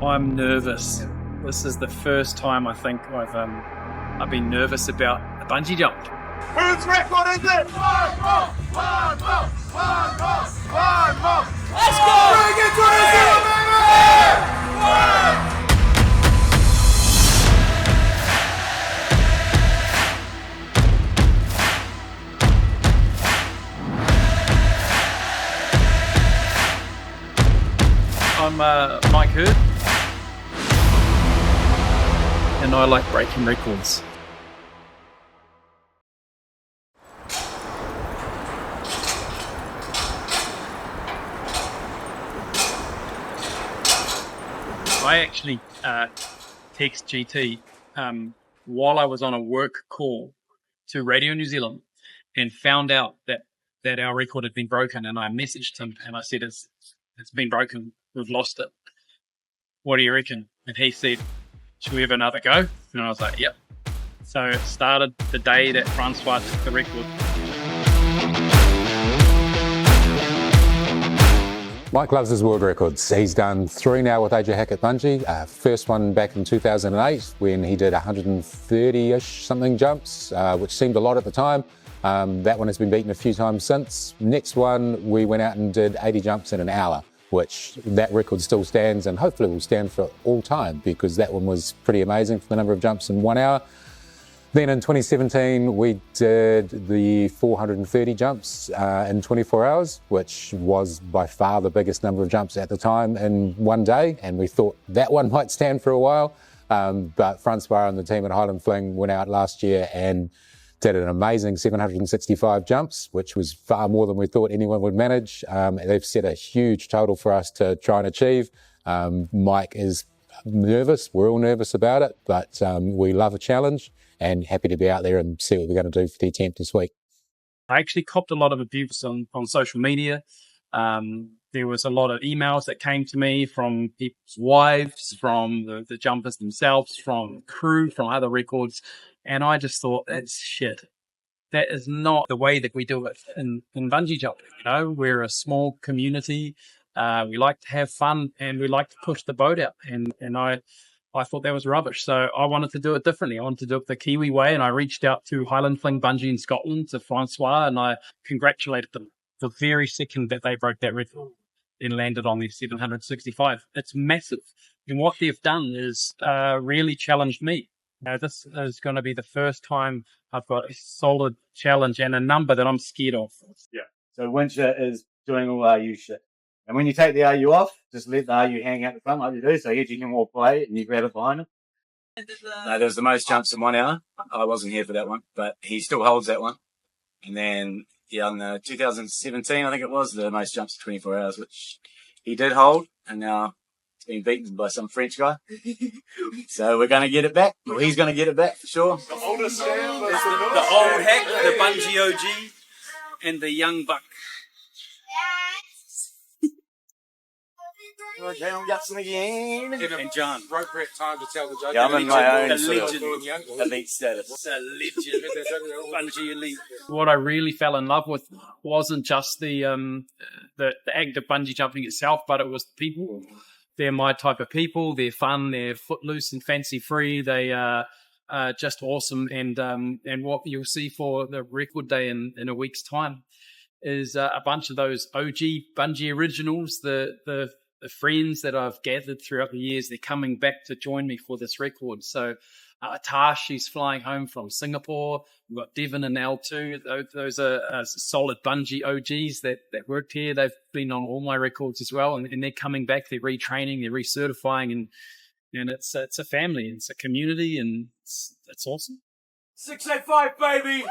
I'm nervous. This is the first time I think I've been nervous about a bungee jump. Whose record is it? One more! Let's go! Bring it to the zero, baby! I'm Mike Heard, and I like breaking records. I actually text GT while I was on a work call to Radio New Zealand and found out that our record had been broken, and I messaged him and I said, it's been broken, we've lost it. What do you reckon? And he said, should we have another go? And I was like, yep. So it started the day that Francois took the record. Mike loves his world records. He's done 3 now with AJ Hackett Bungy. First one back in 2008 when he did 130-ish something jumps, which seemed a lot at the time. That one has been beaten a few times since. Next one, we went out and did 80 jumps in an hour, which that record still stands and hopefully will stand for all time because that one was pretty amazing for the number of jumps in 1 hour. Then in 2017, we did the 430 jumps in 24 hours, which was by far the biggest number of jumps at the time in one day. And we thought that one might stand for a while. But Francois and the team at Highland Fling went out last year and did an amazing 765 jumps, which was far more than we thought anyone would manage. They've set a huge total for us to try and achieve. Mike is nervous. We're all nervous about it, but we love a challenge. And happy to be out there and see what we're going to do for the attempt this week. I actually copped a lot of abuse on social media. There was a lot of emails that came to me from people's wives, from the jumpers themselves, from crew, from other records. And I just thought, that's shit. That is not the way that we do it in bungee jumping. You know, we're a small community. We like to have fun and we like to push the boat out. And I thought that was rubbish. So I wanted to do it differently. I wanted to do it the Kiwi way. And I reached out to Highland Fling Bungee in Scotland, to Francois, and I congratulated them the very second that they broke that record and landed on their 765. It's massive. And what they've done is really challenged me. Now, this is going to be the first time I've got a solid challenge and a number that I'm scared of. Yeah. So Wincher is doing all RU shit. And when you take the RU off, just let the RU hang out the front like you do, so Edgy can walk away and you grab it behind him. No, there was the most jumps in 1 hour. I wasn't here for that one, but he still holds that one. And then, yeah, in 2017, I think it was, the most jumps in 24 hours, which he did hold, and now it's been beaten by some French guy. So we're going to get it back. Well, he's going to get it back for sure. The oldest man, The old hack, the bungee OG, and the young buck. Again. And John. appropriate time to tell the judge. Yeah, I'm in my own The sort of legend. elite status. It's a legend. Bungee elite. What I really fell in love with wasn't just the act of bungee jumping itself, but it was the people. They're my type of people. They're fun. They're footloose and fancy free. They are just awesome. And what you'll see for the record day in a week's time is a bunch of those OG bungee originals. The friends that I've gathered throughout the years, they're coming back to join me for this record. So Tash, she's flying home from Singapore. We've got Devon and L2. Those are solid bungee OGs that worked here. They've been on all my records as well, and they're coming back. They're retraining, they're recertifying, and it's a family, it's a community, and it's awesome. 685, baby!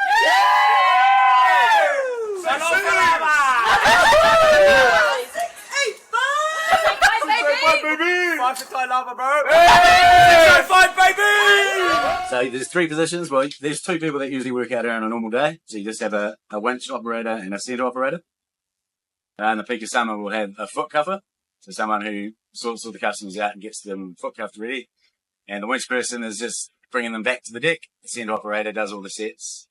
So there's 3 positions. Well, there's 2 people that usually work out here on a normal day. So you just have a winch operator and a centre operator. And the peak of summer will have a foot cuffer. So someone who sorts all the customers out and gets them foot cuffed ready. And the winch person is just bringing them back to the deck. The centre operator does all the sets,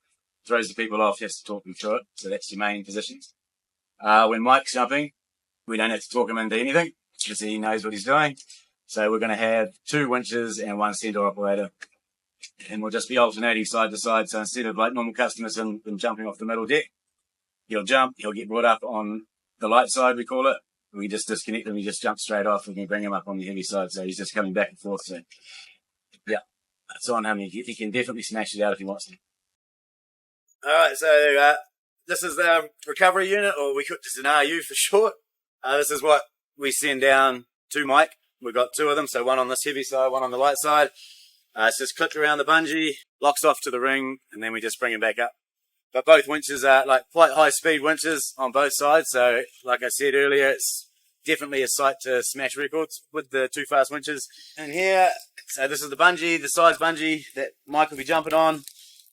throws the people off, has to talk them through it. So that's your main positions. When Mike's jumping, we don't have to talk him into anything because he knows what he's doing. So we're going to have 2 winches and 1 center operator. And we'll just be alternating side to side. So instead of like normal customers and them jumping off the middle deck, he'll jump, he'll get brought up on the light side, we call it. We just disconnect him, he just jumps straight off, and we bring him up on the heavy side. So he's just coming back and forth. So yeah, that's on him. He can definitely smash it out if he wants to. All right, so this is the recovery unit, or we could just an RU for short. This is what we send down to Mike. We've got 2 of them, so one on this heavy side, one on the light side. It's just clipped around the bungee, locks off to the ring, and then we just bring him back up. But both winches are like quite high-speed winches on both sides, so like I said earlier, it's definitely a sight to smash records with the 2 fast winches. And here, so this is the bungee, the size bungee that Mike will be jumping on.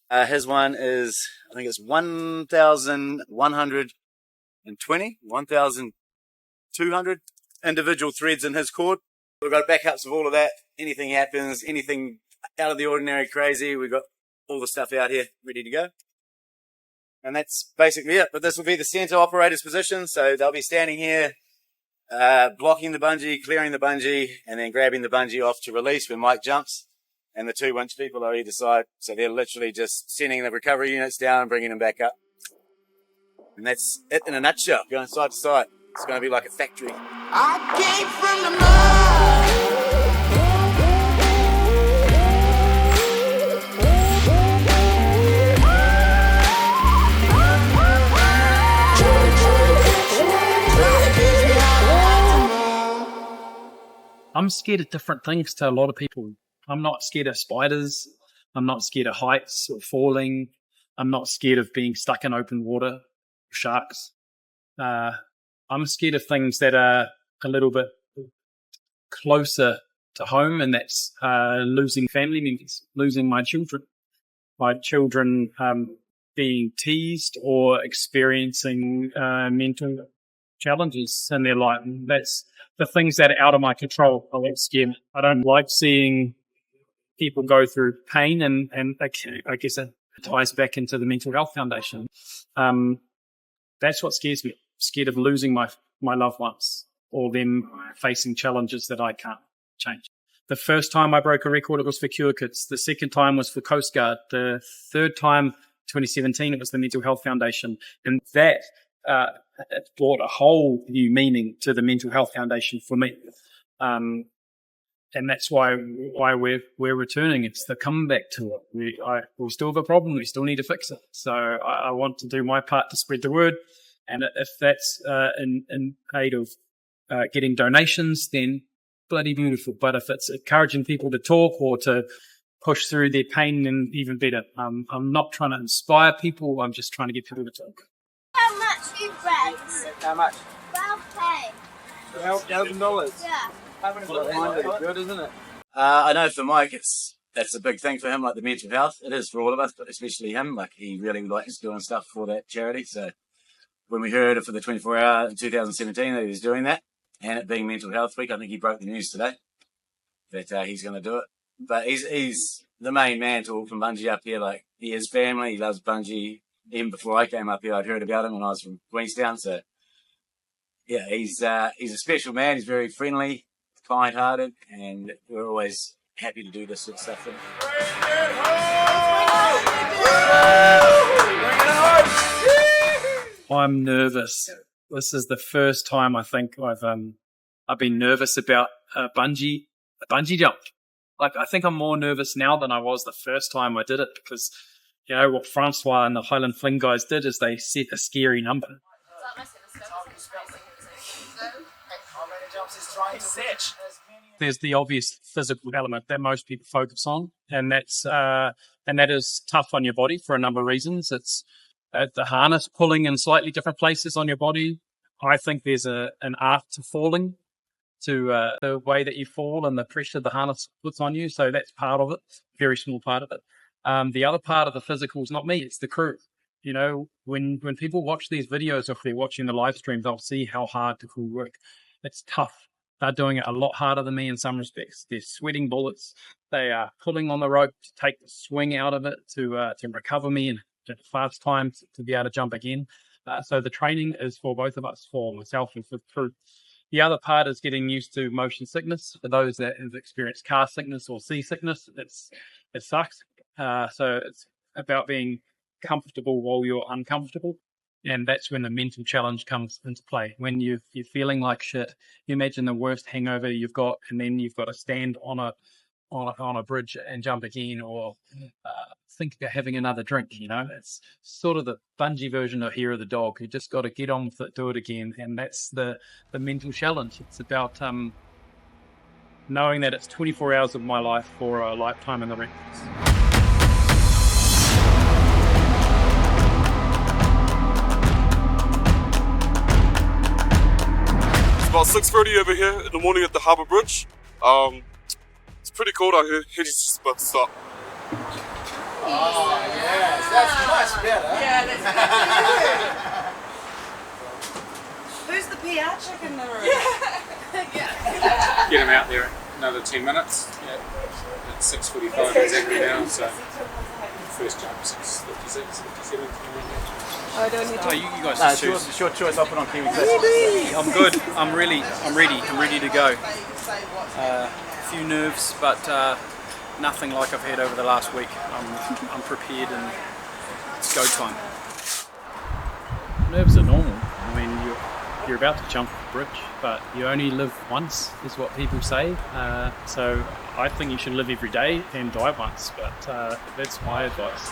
His one is, I think it's 1,120, 1,200 individual threads in his cord. We've got backups of all of that. Anything happens, anything out of the ordinary crazy, we've got all the stuff out here ready to go. And that's basically it. But this will be the center operator's position. So they'll be standing here, blocking the bungee, clearing the bungee, and then grabbing the bungee off to release when Mike jumps. And the 2 winch people are either side. So they're literally just sending the recovery units down and bringing them back up. And that's it in a nutshell, going side to side. It's going to be like a factory. I came from the mud. I'm scared of different things to a lot of people. I'm not scared of spiders. I'm not scared of heights or falling. I'm not scared of being stuck in open water, sharks. I'm scared of things that are a little bit closer to home, and that's losing family members, losing my children being teased or experiencing mental challenges in their life. And that's the things that are out of my control. I don't scare me. I don't like seeing people go through pain, and I guess it ties back into the Mental Health Foundation. That's what scares me. I'm scared of losing my loved ones, or them facing challenges that I can't change. The first time I broke a record, it was for Cure Kids. The second time was for Coast Guard. The third time, 2017, it was the Mental Health Foundation. And that it brought a whole new meaning to the Mental Health Foundation for me. And that's why we're returning. It's the comeback to it. We still have a problem. We still need to fix it. So I want to do my part to spread the word. And if that's in aid of getting donations, then bloody beautiful. But if it's encouraging people to talk or to push through their pain, then even better. I'm not trying to inspire people. I'm just trying to get people to talk. How much you raise? How much? $12K. $12,000. Yeah. Good, isn't it? I know for Mike, that's a big thing for him, like the mental health. It is for all of us, but especially him. Like, he really likes doing stuff for that charity. So when we heard for the 24 hour in 2017 that he was doing that, and it being Mental Health Week, I think he broke the news today that he's going to do it. But he's the main man to Auckland Bungee up here. Like, he has family, he loves bungee. Even before I came up here, I'd heard about him when I was from Queenstown. So yeah, he's a special man. He's very friendly, kind-hearted, and we're always happy to do this sort of stuff for him. I'm nervous. This is the first time I think I've been nervous about a bungee jump. Like, I think I'm more nervous now than I was the first time I did it, because you know what Francois and the Highland Fling guys did is they set a scary number. There's the obvious physical element that most people focus on, and that is tough on your body for a number of reasons. It's the harness pulling in slightly different places on your body. I think there's an art to falling, to the way that you fall and the pressure the harness puts on you. So that's part of it, very small part of it. The other part of the physical is not me, it's the crew. You know, when people watch these videos, or if they're watching the live stream, they'll see how hard the crew work. It's tough. They're doing it a lot harder than me in some respects. They're sweating bullets. They are pulling on the rope to take the swing out of it, to recover me in a fast time to be able to jump again. So the training is for both of us, for myself and for the crew. The other part is getting used to motion sickness. For those that have experienced car sickness or sea sickness, it sucks. So it's about being comfortable while you're uncomfortable. And that's when the mental challenge comes into play. When you're feeling like shit, you imagine the worst hangover you've got, and then you've got to stand on a bridge and jump again, or think about having another drink. It's sort of the bungee version of Hair of the Dog. You just got to get on with it, do it again, and that's the mental challenge. It's about knowing that it's 24 hours of my life for a lifetime in the records. It's about 6:30 over here in the morning at the Harbour Bridge. It's pretty cold out here. He's just about to stop. Oh, yes, that's much better. Yeah, that's better. Who's the PR chick in the room? Get him out there in another 10 minutes. Yeah. It's 6:45 exactly now, so first jump 6:56, 57. You guys choose. Short choice. I'll put on Kiwi Mike. I'm good. I'm ready. I'm ready to go. A few nerves, but nothing like I've had over the last week. I'm prepared, and it's go time. Nerves are normal. I mean, you're about to jump the bridge, but you only live once, is what people say. So I think you should live every day and die once. But that's my advice.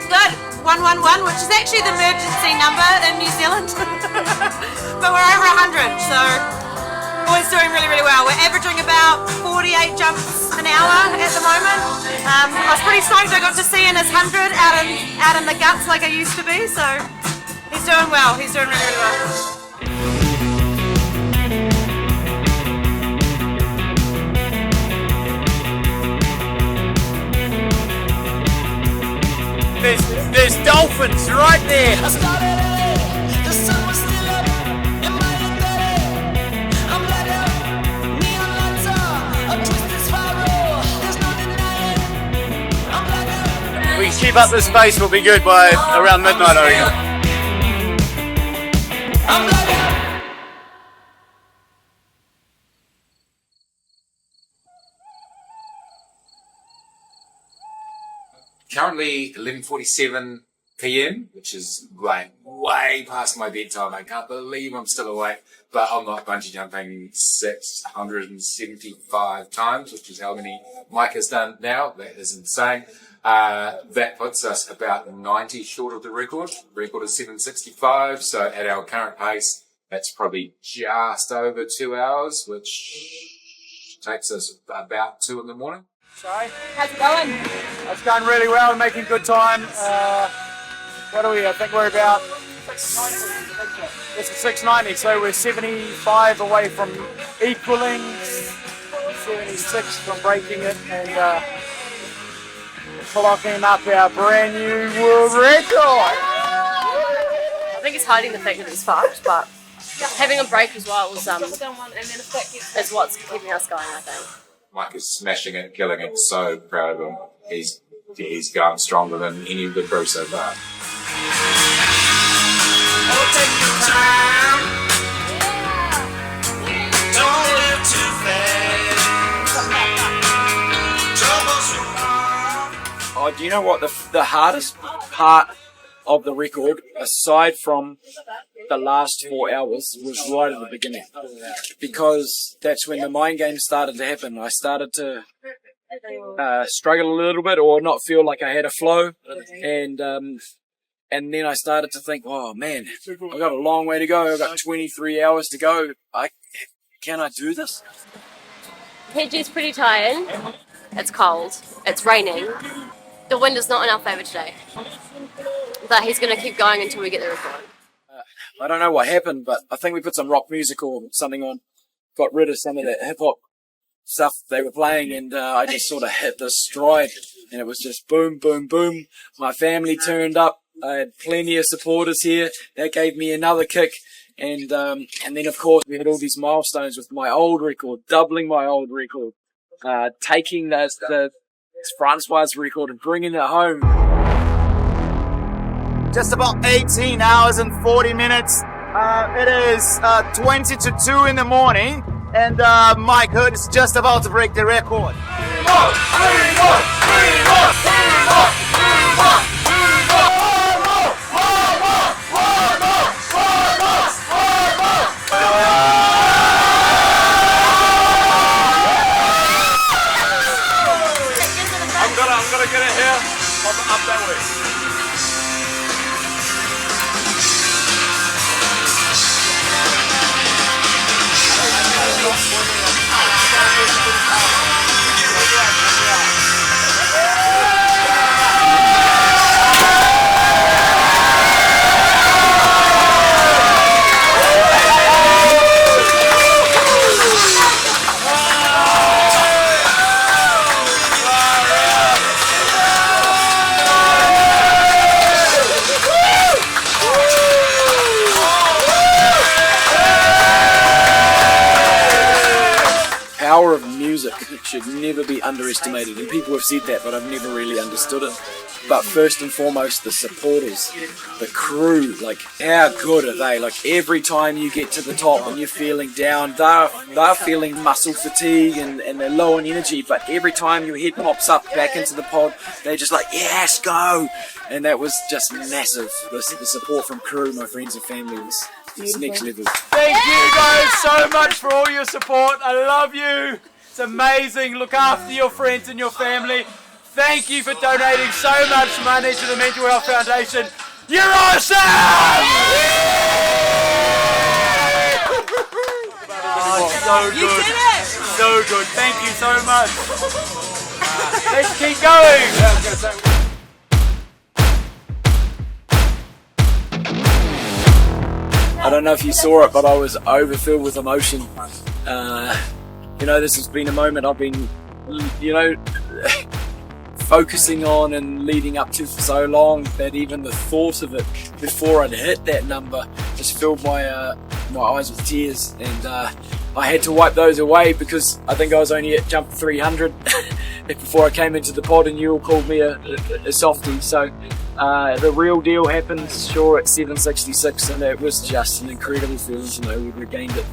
Good. 111, which is actually the emergency number in New Zealand. But we're over 100, so always doing really, really well. We're averaging about 48 jumps an hour at the moment. I was pretty stoked I got to see in his 100 out in the guts like I used to be, so he's doing well. He's doing really, really well. There's dolphins right there. We keep up this pace, we'll be good by around midnight, I reckon. Currently 11:47 p.m, which is like way past my bedtime. I can't believe I'm still awake, but I'm not bungee jumping 675 times, which is how many Mike has done now. That is insane. That puts us about 90 short of the record. The record is 765, so at our current pace, that's probably just over 2 hours, which takes us about 2 in the morning. Sorry? How's it going? It's going really well. We're making good time. What are we? I think we're about... This is 690, so we're 75 away from equaling, 76 from breaking it, and clocking up our brand new world record. I think it's hiding the fact that it's fucked, but having a break as well is what's keeping us going, I think. Mike is smashing it, killing it. So proud of him. He's going stronger than any of the crew so far. Oh, do you know what the hardest part of the record, aside from the last 4 hours, was right at the beginning? Because that's when the mind games started to happen. I started to struggle a little bit, or not feel like I had a flow, and then I started to think, oh man, I've got a long way to go. I've got 23 hours to go. can I do this? Hedgie's pretty tired. It's cold. It's raining. The wind is not in our favour today. But he's going to keep going until we get the record. I don't know what happened, but I think we put some rock music or something on, got rid of some of that hip-hop stuff they were playing, and I just sort of hit this stride, and it was just boom, boom, boom. My family turned up. I had plenty of supporters here. That gave me another kick. And then, of course, we had all these milestones with my old record, doubling my old record, taking the Francois record and bringing it home. Just about 18 hours and 40 minutes. It is 20 to 2 in the morning, and Mike Heard is just about to break the record. I'm gonna get it here, up that way. Power of music should never be underestimated, and people have said that, but I've never really understood it. But first and foremost, the supporters, the crew, like, how good are they? Like, every time you get to the top and you're feeling down, they're feeling muscle fatigue and they're low on energy, but every time your head pops up back into the pod, they're just like, yes, go! And that was just massive. The support from crew, my friends and family was next level. Thank you guys so much for all your support. I love you. It's amazing. Look after your friends and your family. Thank you for donating so much money to the Mental Health Foundation. You're awesome! Oh, so good. You did it! So good. Thank you so much. Let's keep going. I don't know if you saw it, but I was overfilled with emotion. This has been a moment I've been, focusing on and leading up to for so long that even the thought of it before I'd hit that number just filled my eyes with tears, and I had to wipe those away because I think I was only at jump 300 before I came into the pod, and you all called me a softie. So the real deal happened, sure, at 766, and it was just an incredible feeling to know we regained it.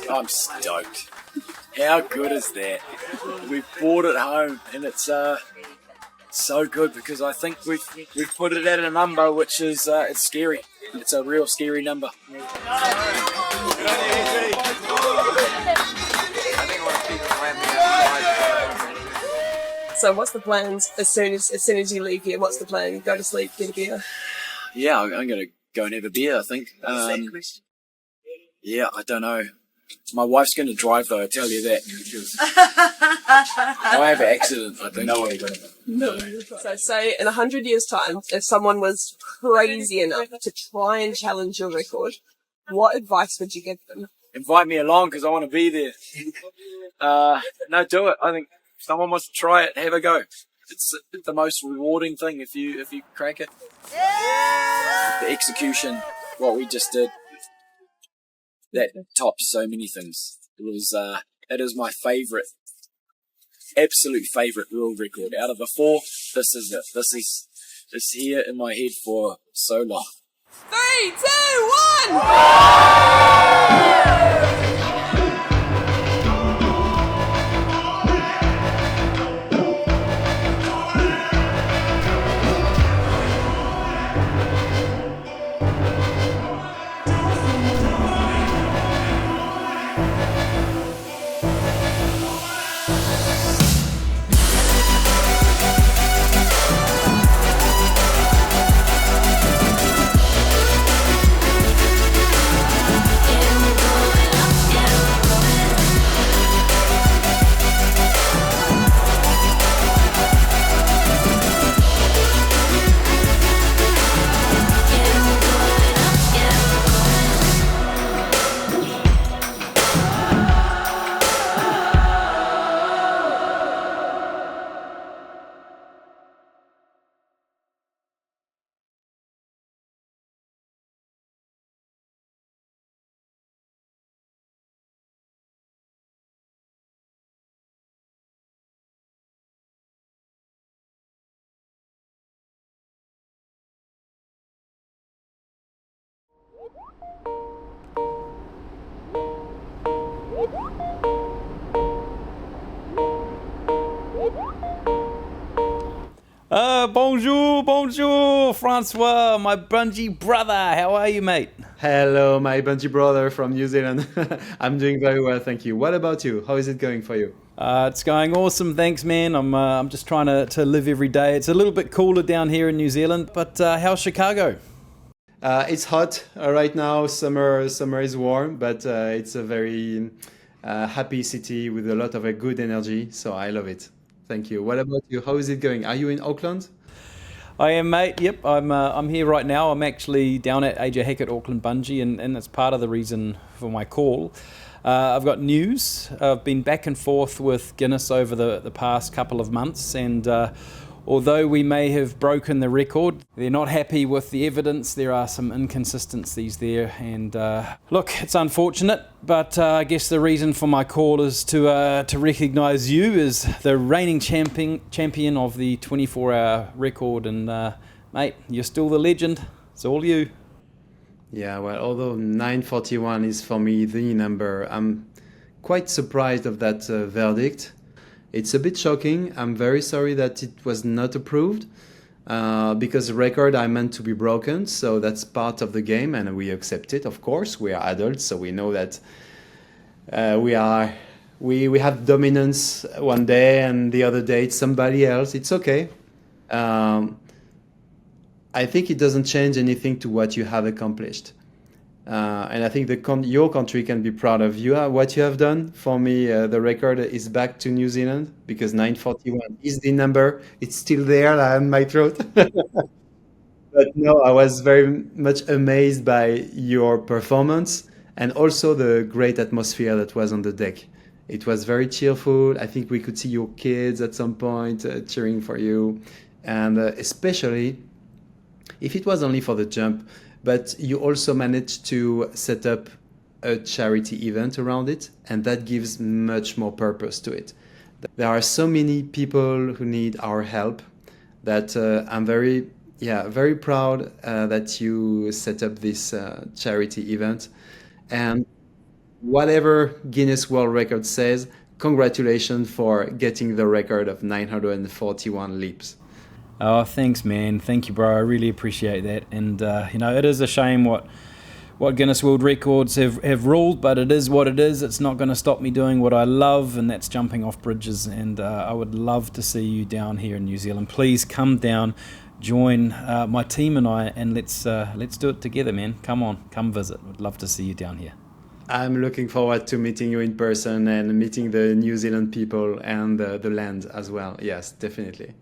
I'm stoked. How good is that? We've brought it home, and it's so good because I think we've put it at a number which is it's scary. It's a real scary number. So what's the plans as soon as you leave here? What's the plan? Go to sleep, get a beer? Yeah, I'm going to go and have a beer, I think. Yeah, I don't know. My wife's going to drive, though, I tell you that. I have an accident, I think. No. So say in 100 years' time, if someone was crazy enough to try and challenge your record, what advice would you give them? Invite me along because I want to be there. No, do it. I think if someone wants to try it, have a go. It's the most rewarding thing if you crack it. The execution, what we just did, that tops so many things. It is my favourite, absolute favourite world record. Out of the 4, this is it. It's here in my head for so long. 3, 2, 1! Bonjour, Francois, my bungee brother. How are you, mate? Hello, my bungee brother from New Zealand. I'm doing very well, thank you. What about you? How is it going for you? It's going awesome, thanks, man. I'm just trying to live every day. It's a little bit cooler down here in New Zealand, but how's Chicago? It's hot right now. Summer is warm, but it's a very happy city with a lot of good energy. So I love it. Thank you. What about you? How is it going? Are you in Auckland? I am, mate. Yep, I'm here right now. I'm actually down at AJ Hackett Auckland Bungy, and that's part of the reason for my call. I've got news. I've been back and forth with Guinness over the past couple of months, and although we may have broken the record, they're not happy with the evidence. There are some inconsistencies there, and look, it's unfortunate, but I guess the reason for my call is to recognise you as the reigning champion of the 24-hour record, and mate, you're still the legend. It's all you. Yeah, well, although 9:41 is for me the number, I'm quite surprised of that verdict. It's a bit shocking. I'm very sorry that it was not approved because the record I meant to be broken. So that's part of the game, and we accept it. Of course, we are adults, so we know that we have dominance one day, and the other day it's somebody else. It's okay. I think it doesn't change anything to what you have accomplished. And I think your country can be proud of you. What you have done. For me, the record is back to New Zealand because 9:41 is the number. It's still there on my throat. But no, I was very much amazed by your performance and also the great atmosphere that was on the deck. It was very cheerful. I think we could see your kids at some point cheering for you. And especially if it was only for the jump, but you also managed to set up a charity event around it, and that gives much more purpose to it. There are so many people who need our help that I'm very proud that you set up this charity event. And whatever Guinness World Record says, congratulations for getting the record of 941 leaps. Oh, thanks, man. Thank you, bro. I really appreciate that. And, it is a shame what Guinness World Records have ruled, but it is what it is. It's not going to stop me doing what I love, and that's jumping off bridges. And I would love to see you down here in New Zealand. Please come down. join my team and I, and let's do it together, man. Come on, come visit. Would love to see you down here. I'm looking forward to meeting you in person and meeting the New Zealand people and the land as well. Yes, definitely.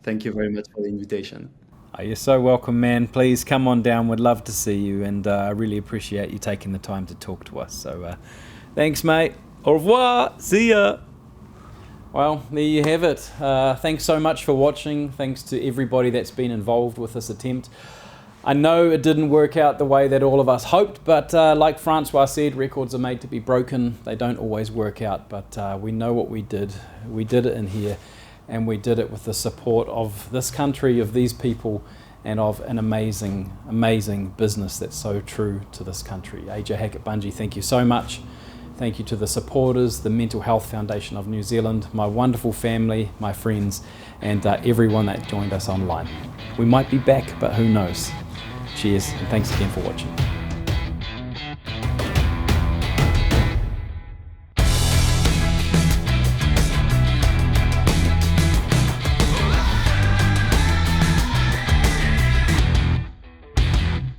Thank you very much for the invitation. Oh, you're so welcome, man. Please come on down. We'd love to see you, and I really appreciate you taking the time to talk to us. So thanks, mate. Au revoir. See ya. Well, there you have it. Thanks so much for watching. Thanks to everybody that's been involved with this attempt. I know it didn't work out the way that all of us hoped, but like Francois said, records are made to be broken. They don't always work out, but we know what we did. We did it in here, and we did it with the support of this country, of these people, and of an amazing, amazing business that's so true to this country. AJ Hackett Bungy, thank you so much. Thank you to the supporters, the Mental Health Foundation of New Zealand, my wonderful family, my friends, and everyone that joined us online. We might be back, but who knows? Cheers, and thanks again for watching.